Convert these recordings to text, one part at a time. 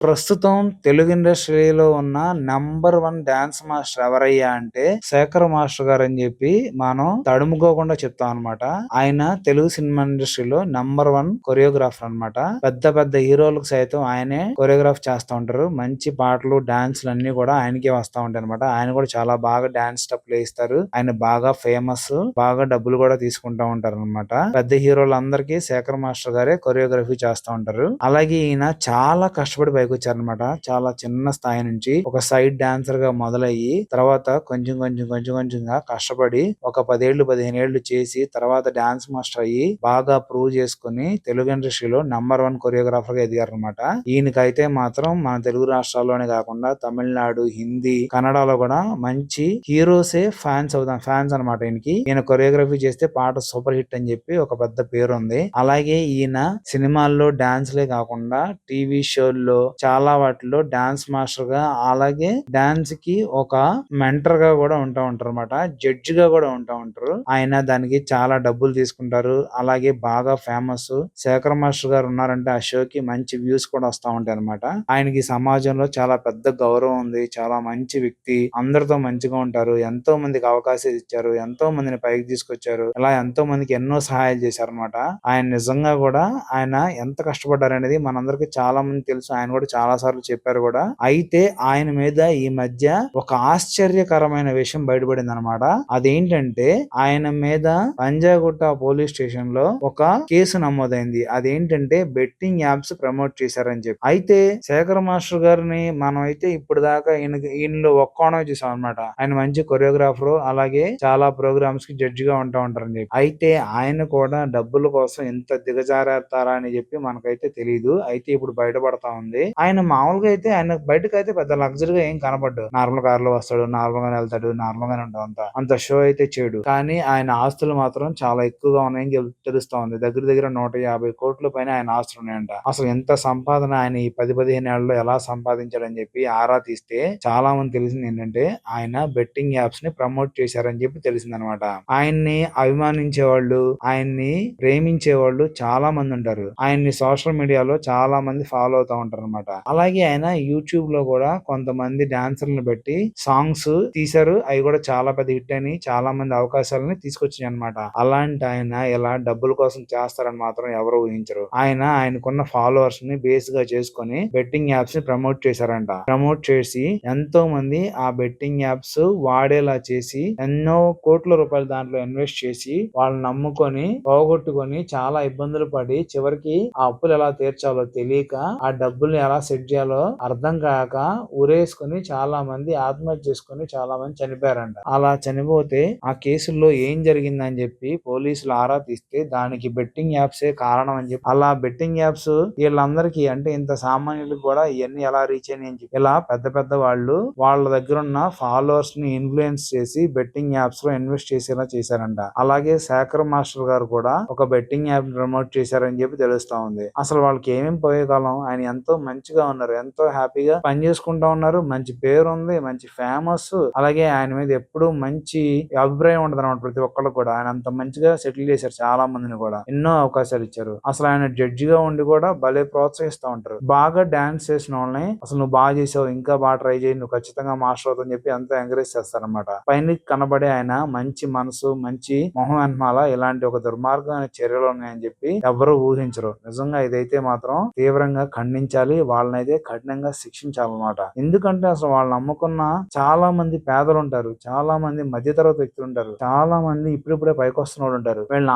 ప్రస్తుతం తెలుగు ఇండస్ట్రీలో ఉన్న నంబర్ 1 డాన్స్ మాస్టర్ ఎవరయ్యా అంటే శేఖర్ మాస్టర్ గారని చెప్పి మనం తడుముకోకుండా చెప్తామన్నమాట. ఆయన తెలుగు సినిమా ఇండస్ట్రీలో నంబర్ 1 కొరియోగ్రాఫర్ అన్నమాట. పెద్ద పెద్ద హీరోలకు సైతం ఆయనే కొరియోగ్రాఫ్ చేస్తా ఉంటారు. మంచి పాటలు, డాన్స్‌లు అన్నీ కూడా ఆయనకే వస్తా ఉంటాయన్నమాట. ఆయన కూడా చాలా బాగా డాన్స్ స్టెప్‌లు ఏస్తారు. ఆయన బాగా ఫేమస్. బాగా డబ్బులు కూడా తీసుకుంటా ఉంటారన్నమాట. పెద్ద హీరోలందరికీ శేఖర్ మాస్టర్ గారే కొరియోగ్రఫీ చేస్తా ఉంటారు. అలాగే ఈయన చాలా కష్టపడి పైకొచ్చారన్నమాట. చాలా చిన్న స్థాయి నుంచి ఒక సైడ్ డాన్సర్ గా మొదలయ్యి తర్వాత కొంచెంగా కష్టపడి ఒక 10 ఏళ్ళు 15 ఏళ్ళు చేసి తర్వాత డాన్స్ మాస్టర్ అయ్యి బాగా ప్రూవ్ చేసుకుని తెలుగు ఇండస్ట్రీలో నంబర్ 1 కొరియోగ్రాఫర్ గా ఎదిగారన్నమాట. ఈయనకైతే మాత్రం మన తెలుగు రాష్ట్రాల్లోనే కాకుండా తమిళనాడు, హిందీ, కన్నడలో కూడా మంచి హీరోసే ఫ్యాన్స్ అన్నమాట ఈయనకి. ఈయన కొరియోగ్రఫీ చేస్తే పాట సూపర్ హిట్ అని చెప్పి ఒక పెద్ద పేరు ఉంది. అలాగే ఈయన సినిమాల్లో డాన్స్లే కాకుండా టీవీ షోల్లో చాలా వాటిలో డాన్స్ మాస్టర్ గా అలాగే డాన్స్ కి ఒక మెంటర్ గా కూడా ఉంటా ఉంటారు అనమాట. జడ్జి గా కూడా ఉంటా ఉంటారు. ఆయన దానికి చాలా డబ్బులు తీసుకుంటారు. అలాగే బాగా ఫేమస్. శేఖర్ మాస్టర్ గారు ఉన్నారంటే ఆ షోకి మంచి వ్యూస్ కూడా వస్తా ఉంటాయి అనమాట. ఆయనకి సమాజంలో చాలా పెద్ద గౌరవం ఉంది. చాలా మంచి వ్యక్తి. అందరితో మంచిగా ఉంటారు. ఎంతో మందికి అవకాశాలు ఇచ్చారు. ఎంతో మందిని పైకి తీసుకొచ్చారు. ఇలా ఎంతో మందికి ఎన్నో సహాయాలు చేశారు అనమాట. ఆయన నిజంగా కూడా ఆయన ఎంత కష్టపడ్డారనేది మనందరికి చాలా మంది తెలుసు. ఆయన కూడా చాలా సార్లు చెప్పారు కూడా. అయితే ఆయన మీద ఈ మధ్య ఒక ఆశ్చర్యకరమైన విషయం బయటపడింది అనమాట. అదేంటంటే ఆయన మీద పంజాగుట్ట పోలీస్ స్టేషన్ లో ఒక కేసు నమోదైంది. అదేంటంటే బెట్టింగ్ యాప్స్ ప్రమోట్ చేశారని చెప్పి. అయితే శేఖర్ మాస్టర్ గారిని మనం అయితే ఇప్పుడు దాకా ఈయనలో ఒక్క కోణం చూసాం అనమాట. ఆయన మంచి కొరియోగ్రాఫర్, అలాగే చాలా ప్రోగ్రామ్స్ కి జడ్జి గా ఉంటారని చెప్పి. అయితే ఆయన కూడా డబ్బుల కోసం ఎంత దిగజారేస్తారా అని చెప్పి మనకైతే తెలియదు. అయితే ఇప్పుడు బయటపడతా ఉంది. ఆయన మామూలుగా అయితే ఆయన బయటకైతే పెద్ద లగ్జరీగా ఏం కనపడ్డు. నార్మల్ కార్ లో వస్తాడు, నార్మల్ గానే వెళ్తాడు, నార్మల్ గానే ఉంటాడు. అంత షో అయితే చేయడు. కానీ ఆయన ఆస్తులు మాత్రం చాలా ఎక్కువగా ఉన్నాయని తెలుస్తా ఉంది. దగ్గర దగ్గర 150 కోట్ల పైన ఆయన ఆస్తులు ఉన్నాయంట. అసలు ఎంత సంపాదన ఆయన ఈ 10-15 ఏళ్లలో ఎలా సంపాదించాడని చెప్పి ఆరా తీస్తే చాలా మంది తెలిసింది ఏంటంటే ఆయన బెట్టింగ్ యాప్స్ ని ప్రమోట్ చేశారని చెప్పి తెలిసిందనమాట. ఆయన్ని అభిమానించే వాళ్ళు, ఆయన్ని ప్రేమించే వాళ్ళు చాలా మంది ఉంటారు. ఆయన్ని సోషల్ మీడియాలో చాలా మంది ఫాలో అవుతా ఉంటారు అనమాట. అలాగే ఆయన యూట్యూబ్ లో కూడా కొంతమంది డాన్సర్లను పెట్టి సాంగ్స్ తీశారు. అవి కూడా చాలా పెద్ద హిట్ అని చాలా మంది అవకాశాలని తీసుకొచ్చాయి అనమాట. అలాంటి ఆయన ఇలా డబ్బుల కోసం చేస్తారని మాత్రం ఎవరు ఊహించరు. ఆయనకున్న ఫాలోవర్స్ ని బేస్ గా చేసుకుని బెట్టింగ్ యాప్స్ ని ప్రమోట్ చేశారంట. ప్రమోట్ చేసి ఎంతో మంది ఆ బెట్టింగ్ యాప్స్ వాడేలా చేసి ఎన్నో కోట్ల రూపాయలు దాంట్లో ఇన్వెస్ట్ చేసి వాళ్ళని నమ్ముకొని పోగొట్టుకొని చాలా ఇబ్బందులు పడి చివరికి ఆ అప్పులు ఎలా తీర్చాలో తెలియక ఆ డబ్బుల్ని ఎలా సెట్ చేయాలో అర్థం కాక ఊరేసుకుని చాలా మంది ఆత్మహత్య చేసుకుని చాలా మంది చనిపోయారంట. అలా చనిపోతే ఆ కేసుల్లో ఏం జరిగిందని చెప్పి పోలీసులు ఆరా తీస్తే దానికి బెట్టింగ్ యాప్సే కారణం అని చెప్పి, అలా బెట్టింగ్ యాప్స్ వీళ్ళందరికీ అంటే ఇంత సామాన్యులకు కూడా ఇవన్నీ ఎలా రీచ్ అని చెప్పి ఇలా పెద్ద పెద్ద వాళ్ళు వాళ్ళ దగ్గర ఉన్న ఫాలోవర్స్ ని ఇన్ఫ్లుయెన్స్ చేసి బెట్టింగ్ యాప్స్ లో ఇన్వెస్ట్ చేసేలా చేశారంట. అలాగే శేఖర్ మాస్టర్ గారు కూడా ఒక బెట్టింగ్ యాప్ ప్రమోట్ చేశారని చెప్పి తెలుస్తా ఉంది. అసలు వాళ్ళకి ఏమేమి పోయే కాలం. ఆయన ఎంతో మంచిగా ఉన్నారు. ఎంతో హ్యాపీగా పని చేసుకుంటా ఉన్నారు. మంచి పేరు ఉంది. మంచి ఫేమస్. అలాగే ఆయన మీద ఎప్పుడు మంచి అభిప్రాయం ఉండదు అనమాట ప్రతి ఒక్కళ్ళు కూడా. ఆయన అంత మంచిగా సెటిల్ చేశారు చాలా మందిని కూడా. ఎన్నో అవకాశాలు ఇచ్చారు. అసలు ఆయన జడ్జిగా ఉండి కూడా భలే ప్రోత్సహిస్తూ ఉంటారు. బాగా డాన్స్ చేసిన వాళ్ళని అసలు నువ్వు బాగా చేసావు, ఇంకా బాగా ట్రై చేయి, నువ్వు ఖచ్చితంగా మాస్టర్ అవుతావు అని చెప్పి అంతా ఎంకరేజ్ చేస్తారనమాట. పైన కనబడే ఆయన మంచి మనసు, మంచి మొహం వెనమాల ఇలాంటి ఒక దుర్మార్గమైన చర్యలు ఉన్నాయని చెప్పి ఎవరు ఊహించరు. నిజంగా ఇదైతే మాత్రం తీవ్రంగా ఖండించాలి. వాళ్ళనైతే కఠినంగా శిక్షించాలన్నమాట. ఎందుకంటే అసలు వాళ్ళని నమ్ముకున్న చాలా మంది పేదలు ఉంటారు. చాలా మంది మధ్యతరగతి వ్యక్తులు ఉంటారు. చాలా మంది ఇప్పుడిప్పుడే పైకి వస్తున్న వాళ్ళు ఉంటారు. వీళ్ళని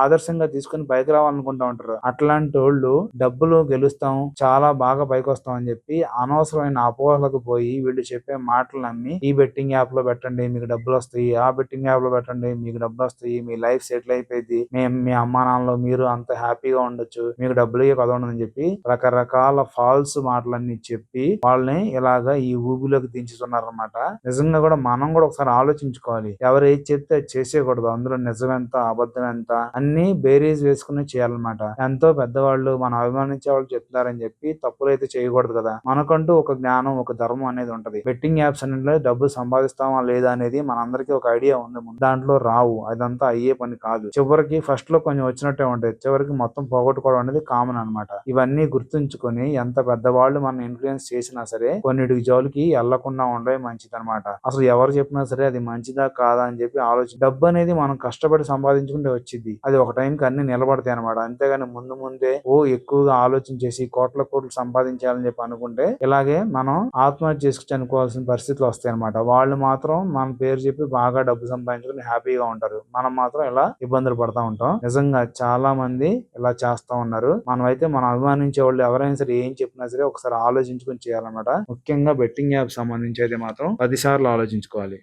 ఆదర్శంగా తీసుకుని పైకి రావాలనుకుంటా ఉంటారు. అట్లాంటి వాళ్ళు డబ్బులు గెలుస్తాం, చాలా బాగా పైకి వస్తాం అని చెప్పి అనవసరమైన అపోహలకు పోయి వీళ్ళు చెప్పే మాటలు నమ్మి ఈ బెట్టింగ్ యాప్ లో పెట్టండి మీకు డబ్బులు వస్తాయి, ఆ బెట్టింగ్ యాప్ లో పెట్టండి మీకు డబ్బులు వస్తాయి, మీ లైఫ్ సెటిల్ అయిపోయింది, మీ అమ్మా నాన్నలో మీరు అంత హ్యాపీగా ఉండొచ్చు, మీకు డబ్బులే కథ ఉండదని చెప్పి రకరకాల ఫాల్స్ మాటలన్నీ చెప్పి వాళ్ళని ఇలాగా ఈ ఊబిలోకి దించుతున్నారన్నమాట. నిజంగా కూడా మనం కూడా ఒకసారి ఆలోచించుకోవాలి. ఎవరు ఏది చెప్తే అది చేసేయకూడదు. అందులో నిజం ఎంత అబద్ధం ఎంత అన్ని బేరీజ్ వేసుకుని చేయాలన్నమాట. ఎంతో పెద్దవాళ్ళు మనం అభిమానించే వాళ్ళు చెప్తారని చెప్పి తప్పులు అయితే చేయకూడదు కదా. మనకంటూ ఒక జ్ఞానం, ఒక ధర్మం అనేది ఉంటది. బెట్టింగ్ యాప్స్ అన్నింటిలో డబ్బులు సంపాదిస్తామా లేదా అనేది మనందరికీ ఒక ఐడియా ఉంది. దాంట్లో రావు, అదంతా అయ్యే పని కాదు. చివరికి ఫస్ట్ లో కొంచెం వచ్చినట్టే ఉంటది, చివరికి మొత్తం పోగొట్టుకోవడం అనేది కామన్ అనమాట. ఇవన్నీ గుర్తుంచుకొని ఎంత పెద్దవాళ్ళు మనం ఇన్ఫ్లుయెన్స్ చేసినా సరే కొన్నిటికి జోలికి వెళ్లకుండా ఉండడం మంచిదన్నమాట. అసలు ఎవరు చెప్పినా సరే అది మంచిదా కాదా అని చెప్పి డబ్బు అనేది మనం కష్టపడి సంపాదించుకుంటే వచ్చింది. అది ఒక టైంకి అన్ని నిలబడతాయి అనమాట. అంతేగాని ముందే ఎక్కువగా ఆలోచించేసి కోట్ల కోట్లు సంపాదించాలని చెప్పి అనుకుంటే ఇలాగే మనం ఆత్మహత్య చేసుకు చనిపోవాల్సిన పరిస్థితులు వస్తాయి అనమాట. వాళ్ళు మాత్రం మన పేరు చెప్పి బాగా డబ్బు సంపాదించుకుని హ్యాపీగా ఉంటారు. మనం మాత్రం ఇలా ఇబ్బందులు పడతా ఉంటాం. నిజంగా చాలా మంది ఇలా చేస్తా ఉన్నారు. మనమైతే మనం అభిమానించే వాళ్ళు ఎవరైనా సరే ఏం చెప్పినా సరే ఒకసారి ఆలోచించుకొని చేయాలన్నమాట. ముఖ్యంగా బెట్టింగ్ యాప్ సంబంధించి అయితే మాత్రం 10 సార్లు ఆలోచించుకోవాలి.